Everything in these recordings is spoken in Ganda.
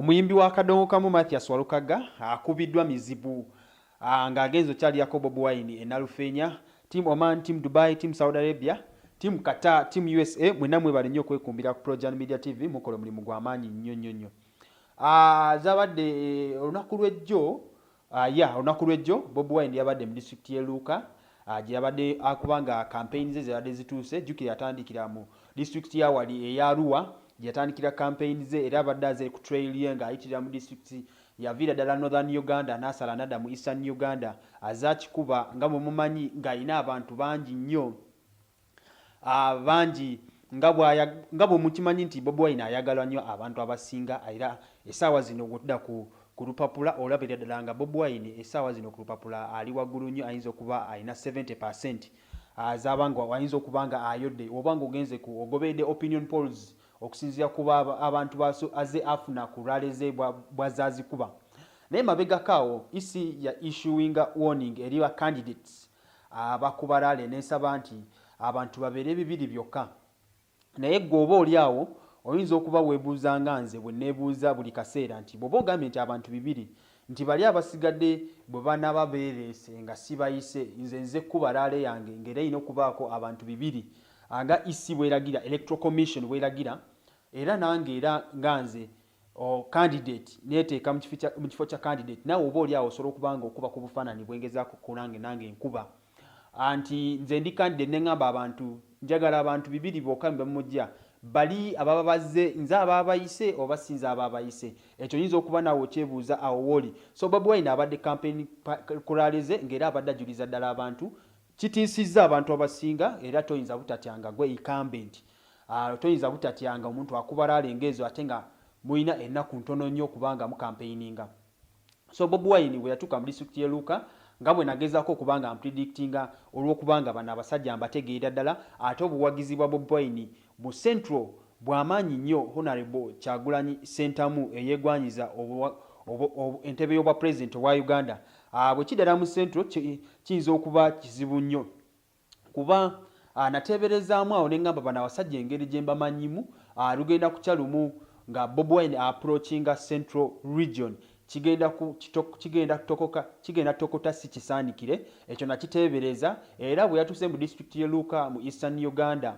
Omuyimbi wa kadongo kamu Mathias Walukaga akubiddwa mizibu ng'agenzo kyali yako Bobi Wine e Nalufenya, Team Oman, Team Dubai, Team Saudi Arabia, Team Qatar, Team USA mwenna mwebale nnyo okwekumbira ku Projan Media TV mukola omulimu gw'amaanyi nnyo. Zabadde olunaku lw'ejjo Bobi Wine yabadde mu district y'e Luuka gye yabadde akubanga campaign ze zabadde zituuse. Jjukira yatandikira mu district ya wali eya Arua yatandikira campaign ze era abadde aze ku trail ye ng'ayitirira mu district yaviira ddala Northern Uganda n'asala n'adda mu Eastern Uganda azakikuba nga bwe mumanyi ng'alina abantu bangi nnyo bangi nga bwe mukimanyi nti Bobi Wine ayagalwa nnyo abantu abasinga era essaawa zino okudda ku lupapula olabira ddala nga Bobi Wine essaawa zino ku lupapula ali waggulu nnyo, ayinza okuba alina 70% azabanga ayinza okuba nga ayodde oba nga ogenze ku ogobedde opinion polls okusinziira kuba abantu aze afuna ku rally ze bwazazikuba. Naye mabegakaawo isi ya issuing warning eri ba candidates abakuba rally n'esaba nti abantu babeere bibiri byokka. Naye gwoba oli awo oyinza okuba weebuuza nga nze bwe neebuuza buli kaseera nti bw'oba ogambye nti abantu bibiri nti bali abasigadde bwe banaba beereese nga si bayise nze kuba rally yange ng'era erina okubaako abantu bibiri nga isi bweragira electoral commission bweragira era nange era nga nze candidate neeteeka mu kifo kya candidate naawe oba oli awo osobola okuba nga okuba ku bufaananyi bwengezaako kunange nkuba anti nze ndi candidate neŋŋamba abantu njagala abantu bibiri bokka bamujja bali ababa bazze nze ababa bayise oba sinze ababa bayise. Ekyo nyinza okuba naawe okyebuuza awo wooli. So Bobi Wine abadde campaign kulalize ng'era abadde ajuliza ddala abantu kitiisizza abantu abasinga era toyinza butatyanga gwe incumbent toyinza butatyanga omuntu akuba rally ng'ezo ate nga mulina ennaku ntono nnyo okubanga mu campaigninga. So Bobi Wine bwe yatuuka mu district y'e Luuka nga bwe nagezaako okubanga mpredictinga olw'okubanga bano abasajja mbategeera ddala ate obuwagizi bwa Bobi Wine mu central bw'amaanyi nnyo. Honorable Kyagulanyi Ssentamu eyeegwanyiza entebe y'obwa president wa Uganda bwe kiddala mu central kiyinza okuba kizibu nnyo kuba nateeberezaamu awo ne ŋŋamba bano abasajja engeri gye mbamanyimu lugenda ku kyalumu nga Bobi Wine approachinga central region kigenda tokota si kisaanikire. Ekyo nakiteebereza era bwe yatuuse mu district y'e Luuka mu Eastern Uganda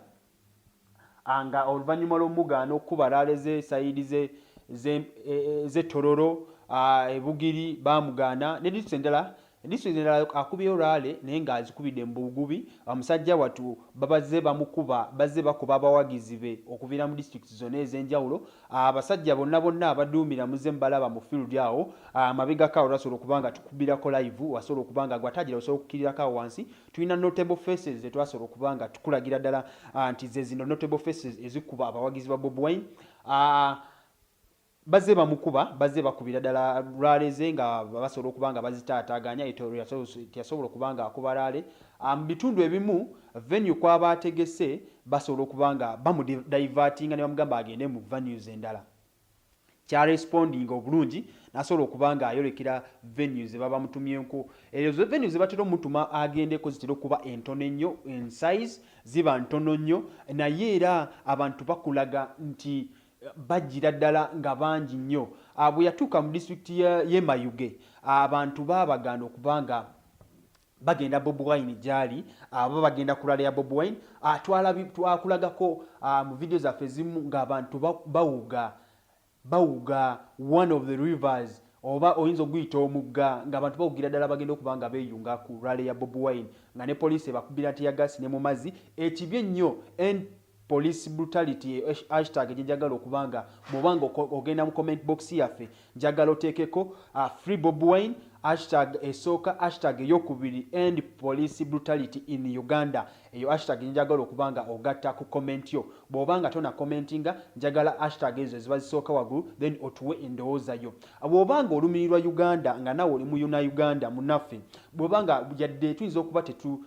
nga oluvannyuma lw'omugaano okuba rally ze sayidi ze Tororo ebugiri baamugaana ne district endala akubyeyo rally naye ng'azikubidde mu bugubi. Omusajja wattu bazze bakuba abawagizi be okuviira mu district zonna ez'enjawulo. Abasajja bonna abaduumira muze mbalaba mu field awo mabegakaawo lwasobola okuba nga tukubirako live wasobola okuba nga gwatagira osobola okukirirako wansi. Tulina notable faces zetwasobola okuba nga tukulagira ddala nti ze zino notable faces ezikuba abawagizi ba Bobi Wine bazze bakubira ddala rally ze nga basobola okuba nga bazitaataaganya teyasobola okuba nga akuba rally mu bitundu ebimu venue kwaba ategese basobola okuba nga bamudivertinga ne bamugamba agende mu venues endala. Kyarespondinga obulungi nasobola okuba nga ayolekera venues baba mutumyenko. Ezo venues batera omutuma agendeko zitera okuba entono ennyo in size ziba ntono nnyo naye era abantu bakulaga nti bajjira ddala nga bangi nnyo. Bwe yatuuka mu district y'e Mayuge abantu baabagaana okuba nga bagenda Bobi Wine gyali abo bagenda ku rally ya Bobi Wine twakulagako mu video zaffe ezimu ng'abantu bawuga one of the rivers oba oyinza oguyita omugga ng'abantu bawugira ddala bagenda okuba nga beeyunga ku rally ya Bobi Wine nga ne poliisi ebakubira tiyagasi ne mu mazzi. Ekibye ennyo police brutality hashtag njagala okubanga bw'obanga ogenda mu comment box yaffe njagala oteekeko free Bobi Wine hashtag esooka hashtag eyokubiri end police brutality in Uganda. Eyo hashtag njagala okubanga ogatta ku comment yo. Bw'obanga tona commentinga njagala hashtag ezo ziba zisooka waggulu then otuwe endowooza yo. Bw'obanga olumirirwa Uganda nga nawe oli mu Uganda munaffe bw'obanga yadde tuyinza okuba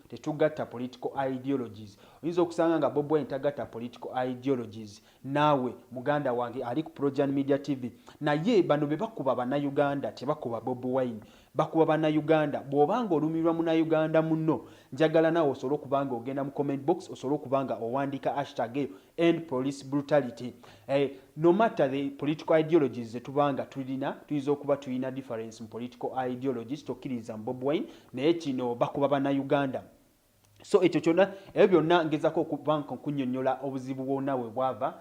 tetugatta political ideologies. Oyinza okusanga nga Bobi Wine tagatta political ideologies naawe muganda wange ali ku Projan Media TV naye bano be bakuba bannayuganda tebakuba Bobi Wine. bakuba bannayuganda bw'obanga olumirwa munnayuganda munno njagala nawe osobole okubanga ogenda mu comment box osobole okubanga owandiika hashtag eyo end police brutality. No matter the political ideologies zetubanga tuyinza okuba tuyina difference mu political ideologies tokkiriza mu Bobi Wine naye kino bakuba bannayuganda. So ekyo kyonna ebyo byonna ngezako okubanga kunnyonnyola obuzibu bwonna bwe bwava.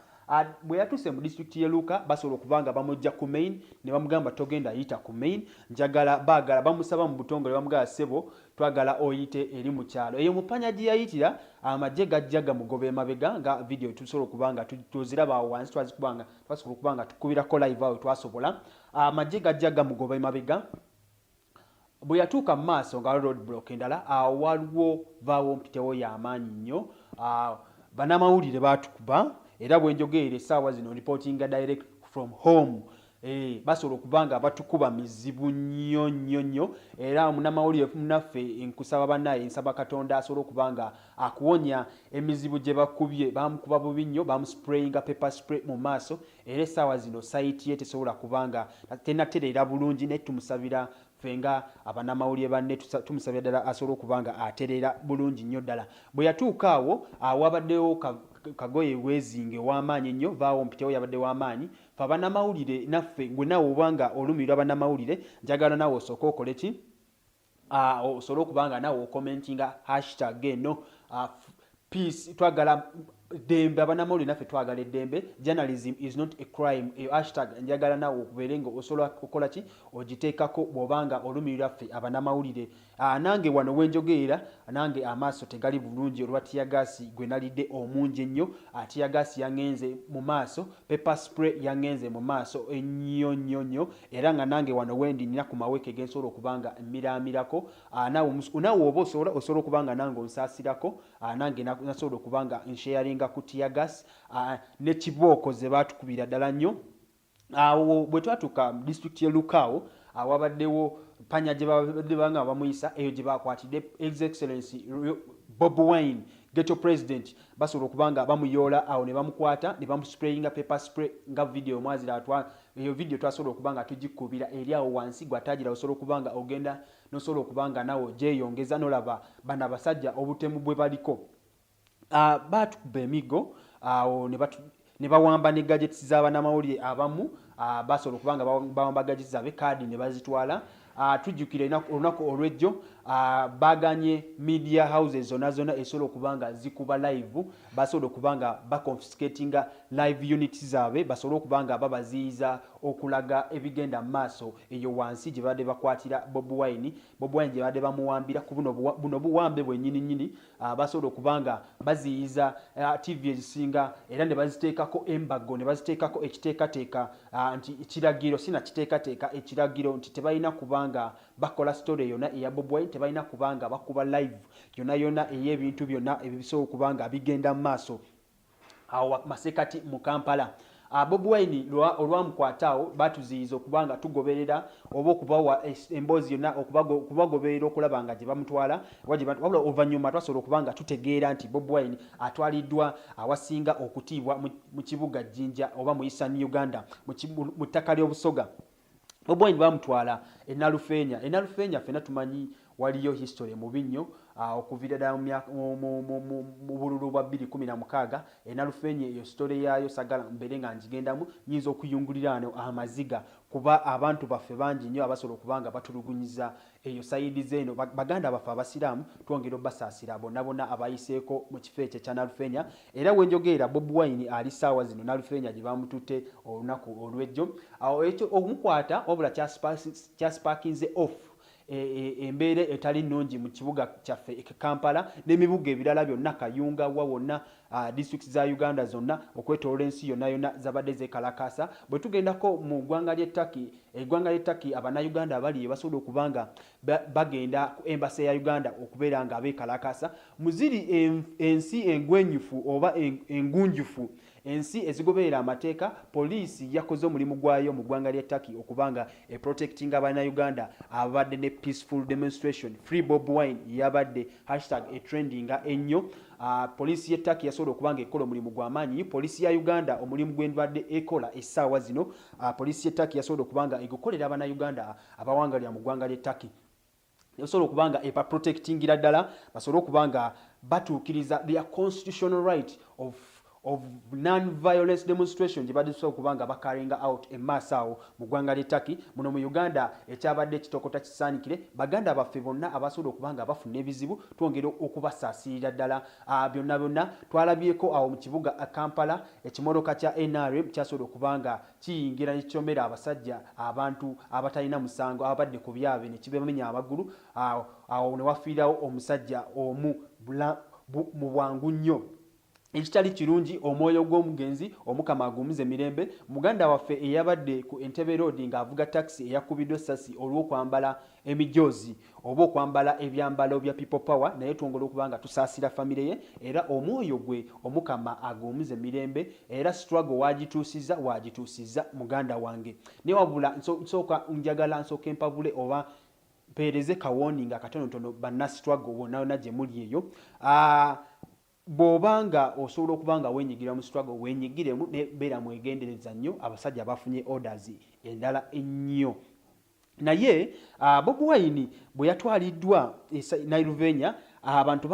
Bwe yatuuse mu district ye Luuka basobola okubanga bamujja ku main ne bamugamba togenda yita ku main njagala baagala bamusaba mu butongole bamugala ssebo twagala oyite eri mu kyalo eyo mupanya gye yayitira amagye gajja gamugoba emabega nga video tusobola okubanga tuziraba awo wansi twasobola okubanga tukubirako live awo twasobola amagye gajja gamugoba emabega. Bwe yatuuka mu maaso nga road block endala waliwo vaawo mpitewo y'amaanyi nnyo bannamawulire baatukuba era bwe njogeere essaawa zino reportinga direct from home basobola okubanga batukuba mizibu nnyo era munnamawulire munaffe nkusaba bannaye nsaba Katonda asobola okubanga akuwonya emizibu gye bakubye bamukuba bubi nnyo bamusprayinga pepper spray mu maaso era essaawa zino sayiti ye tesobola kubanga tenatereera bulungi naye tumusabira fenga abanamawulire banne tumusabira ddala asobola okubanga atereera bulungi nnyo ddala. Bwe yatuuka awo wabaddewo kagoye bwezinge w'amaanyi nnyo vaawo mpitewo yabadde w'amaanyi fe abanamawulire naffe gwe nawe obanga olumirwa abanamawulire njagala nawe osooka okole ki osobole okubanga nawe okomentinga hashtag eno peace twagala dembe abanamawulire naffe twagala eddembe journalism is not a crime hashtag njagala nawe okubeere nga osobola okukola ki ogiteekako bw'obanga olumirwa ffe abanamawulire. Nange wano wenjogeera nange amaaso tegali bulungi olwa tiyagaasi gwe nalidde omungi ennyo tiyagaasi yangenze mu maaso pepper spray yangenze mu maaso ennyo era nga nange wano wendi nina ku maweke gensobola okubanga mmiraamirako naawe oba osobola okubanga nange onsaasirako nange nasobola okubanga nsharinga ku tiyagaasi ne kibooko ze baatukubira ddala nnyo. Awo bwe twatuuka mu district ye Lukaawo wabaddewo panya gye babadde banga bamuyisa eyo gye bakwatidde His Excellency Bobi Wine Ghetto President basobola okubanga bamuyoola awo ne bamukwata ne bamusprayinga pepper spray nga video mwazira eyo video twasobola okubanga tugikubira eri awo wansi gwatagira osobola okubanga ogenda nosobola okubanga nawo gyeyongeza nolaba bana basajja obutemu bwe baliko. Baatukuba emigo awo ne bawamba ne gadgets z'abanamawulire abamu basobola okubanga bawamba gadgets zaabwe kaadi ne bazitwala. Tujjukire olunaku olw'ejjo baganye media houses zonna esobola okubanga zikuba live basobola okubanga baconfiscatinga live units zaabwe basobola okubanga babaziyiza okulaga ebigenda mu maaso eyo wansi gye badde bakwatira Bobi Wine gye badde bamuwambira ku buno buwambe bwennyini basobola okubanga baziyiza TV ezisinga era ne baziteekako embago ne baziteekako ekiteekateeka nti ekiragiro sinakiteekateeka ekiragiro nti tebalina kubanga bakola story yonna eya Bobi Wine tebalina kubanga bakuba live yonna ey'ebintu byonna ebisobola okubanga bigenda mu maaso awo masekati mu Kampala. Bobi Wine olwamukwataawo batuziyiza okubanga tugoberera oba okubawa emboozi yonna okubagoberera okulaba nga gye bamutwala wabula oluvannyuma twasobola okubanga tutegeera nti Bobi Wine atwaliddwa awasinga okutiibwa mu kibuga Jinja oba mu Eastern Uganda mu ttaka ly'Obusoga. Bobi Wine bamutwala Nalufeenya ffenna tumanyi waliyo history mu binnyo okuviira ddala mu bululu bwa 2016 Nalufeenya eyo story yaayo sagala mbeere nga ngigendamu nyinza okuyungulira amaziga kuba abantu baffe bangi nnyo abasobola okubanga batulugunyiza eyo sayidi zeeno baganda baffe abasiraamu twongera obbasaasira bonna abayiseeko mu kifo ekyo ekya Nalufeenya era wenjogeera Bobi Wine ali ssaawa zino Nalufeenya gye bamututte olunaku olw'ejjo awo ekyo omukwata wabula kyasparkinze off embeera etali nnungi mu kibuga kyaffe Kampala n'emibuga ebirala byonna Kayunga wonna district za Uganda zonna okwetoloola ensi yonna zabadde zeekalakaasa. Bwe tugendako mu ggwanga ly'e Turkey abanayuganda abali basobola okubanga bagenda ku embassy ya Uganda okubeera nga beekalakaasa muziri ensi engwenyufu oba engunjufu ensi ezigoberera amateeka poliisi yakoze omulimu gwayo mu ggwanga ly'e Turkey okubanga protecting abanayuganda abadde ne peaceful demonstration free Bobi Wine yabadde hashtag trendinga ennyo poliisi y'e Turkey yasobola okubanga ekola omulimu gw'amaanyi. Poliisi ya Uganda omulimu gw'endwadde ekola essaawa zino poliisi y'e Turkey yasobola okubanga egukolera Uganda abawangalira mu ggwanga ly'e Turkey. Yasobola okubanga epa protectingira ddala basobole okubanga batuukiriza their constitutional right of non-violence demonstration gye basobola okubanga bakaringa out emmaaso awo mu ggwanga ly'e Turkey. Muno mu Uganda ekyabadde ekitokota kisaanikire baganda baffe bonna abasobola okubanga bafuna ebizibu twongera okubasaasirira ddala. Byonna byonna twalabyeko awo mu kibuga Kampala ekimotoka kya NRM kyasobola okubanga kiyingira nekikyomera abasajja abantu abatalina musango abadde ku byabwe ne kibamenya amagulu. Awo ne wafiirawo omusajja omu mu bwangu nnyo ekitali kirungi. Omwoyo gw'omugenzi omukama agumize mirembe. Muganda waffe eyabadde ku Entebbe Road ng'avuga taxi eyakubiddwa essasi olw'okwambala emijoozi oba okwambala ebyambalo bya people power, naye twongera okubanga tusaasira famire ye era omwoyo gwe omukama agumize mirembe era struggle wagituusiza muganda wange. Ne wabula nsooka njagala nsooka empabule oba mpeereze kawoninga katonotono banna struggle wonna gye muli eyo. Bw'obanga osobola okubanga weenyigira mu struggle weenyigiremu ne beera mwegendereza nnyo. Abasajja bafunye orders endala ennyo. Naye Bobi Wine bwe yatwaliddwa Nairuvenia abantu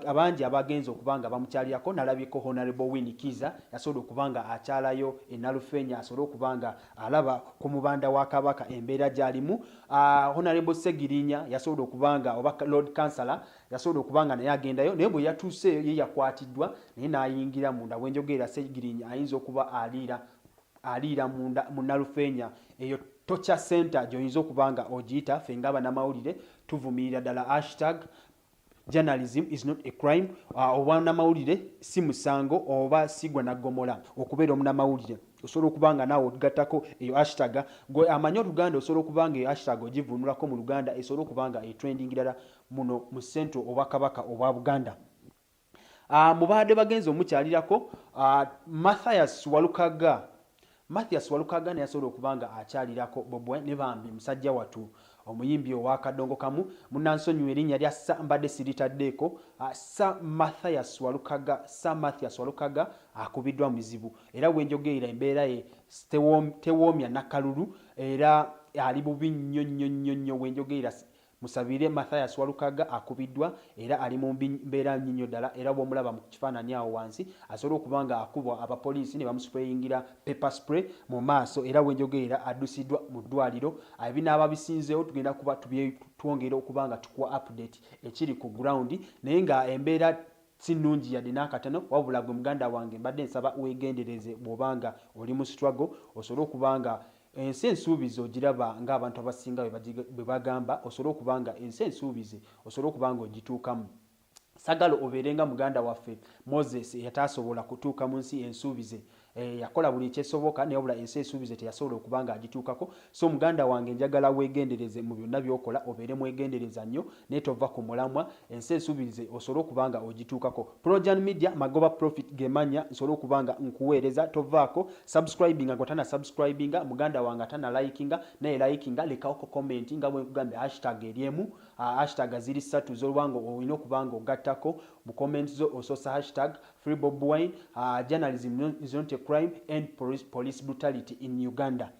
abangi abagenza okubanga bamukyalirako. Nalabyeko Honorable Winnie Kiza yasobola okubanga akyalayo e Nalufenya asobole okubanga alaba ku mubanda wa Kabaka embeera gy'alimu. Honorable Segirinya yasobola okubanga oba Lord Councillor yasobola okubanga naye agendayo, naye bwe yatuuseeyo ye yakwatiddwa naye n'ayingira munda. Bwenjogerera Segirinya ayinza okuba aliira munda mu Nalufenya eyo torture center gy'oyinza okubanga ogiyita. Ffe ng'abannamawulire tuvumirira ddala #journalism is not a crime. Obwannamawulire si musango oba sigwa naggomola okubeera omunnamawulire. Osobola okubanga naawe ogattako eyo hashtag gwe amanyi Oluganda osobola okubanga eyo hashtag ogivunulako mu Luganda esobola okubanga etrending ddala muno mu Central oba Kabaka obwa Buganda. Mu baadde bagenzi omukyalirako Mathias Walukaga naye yasobola okubanga akyalirako Bobi Wine ne bambi musajja watu omuyimbi owa kadongo kamu munansonyiwa erinnya lya mbadde siritaddeeko. Mathias Walukaga akubiddwa muzibu era wenjogerera embeera ye tewoomya nakalulu era ali bubi nnyo wenjogerera. Musabire Mathias Walukaga akubiddwa era ali mu mbeera nnyinyo ddala era bw'omulaba mu kifaananyi awo wansi asobola okubanga akubwa abapoliisi ne bamusprayingira pepper spray mu maaso era wenjogerera addusiddwa mu ddwaliro. Ebinaaba bisinzeewo tugenda kuba twongera okubanga tukuwa update ekiri ku ground naye nga embeera si nnungi yadde n'akatono. Wabula gwe muganda wange mbadde nsaba weegendereze bw'obanga oli mu struggle osobole okubanga ensi ensuubizi ogiraba ng'abantu abasinga bwe bagamba osobole okubanga ensi ensuubizi osobole okubanga ogituukamu. Sagala obeerenga muganda waffe Moses eyataasobola kutuuka mu nsi ensuubize. Yakola buli kyesoboka naye wabula ensi ensuubize teyasobola okubanga agituukako. So muganda wange njagala weegendereze mu byonna by'okola obeere mwegendereza nnyo naye tova ku mulamwa. Ensi ensuubize osobole okubanga ogituukako. Projan Media Magoba Profit gemanya nsobole okubanga nkuweereza tovaako. Subscribinga ng'otana subscribinga muganda wange atana likinga naye likinga lekawoko comment nga bwe nkugambye hashtag eriemu hashtag ziri 3 z'olwanga olina okubanga ogattako mu comment zo ososa hashtag free Bobi Wine journalism is not a crime and police brutality in Uganda.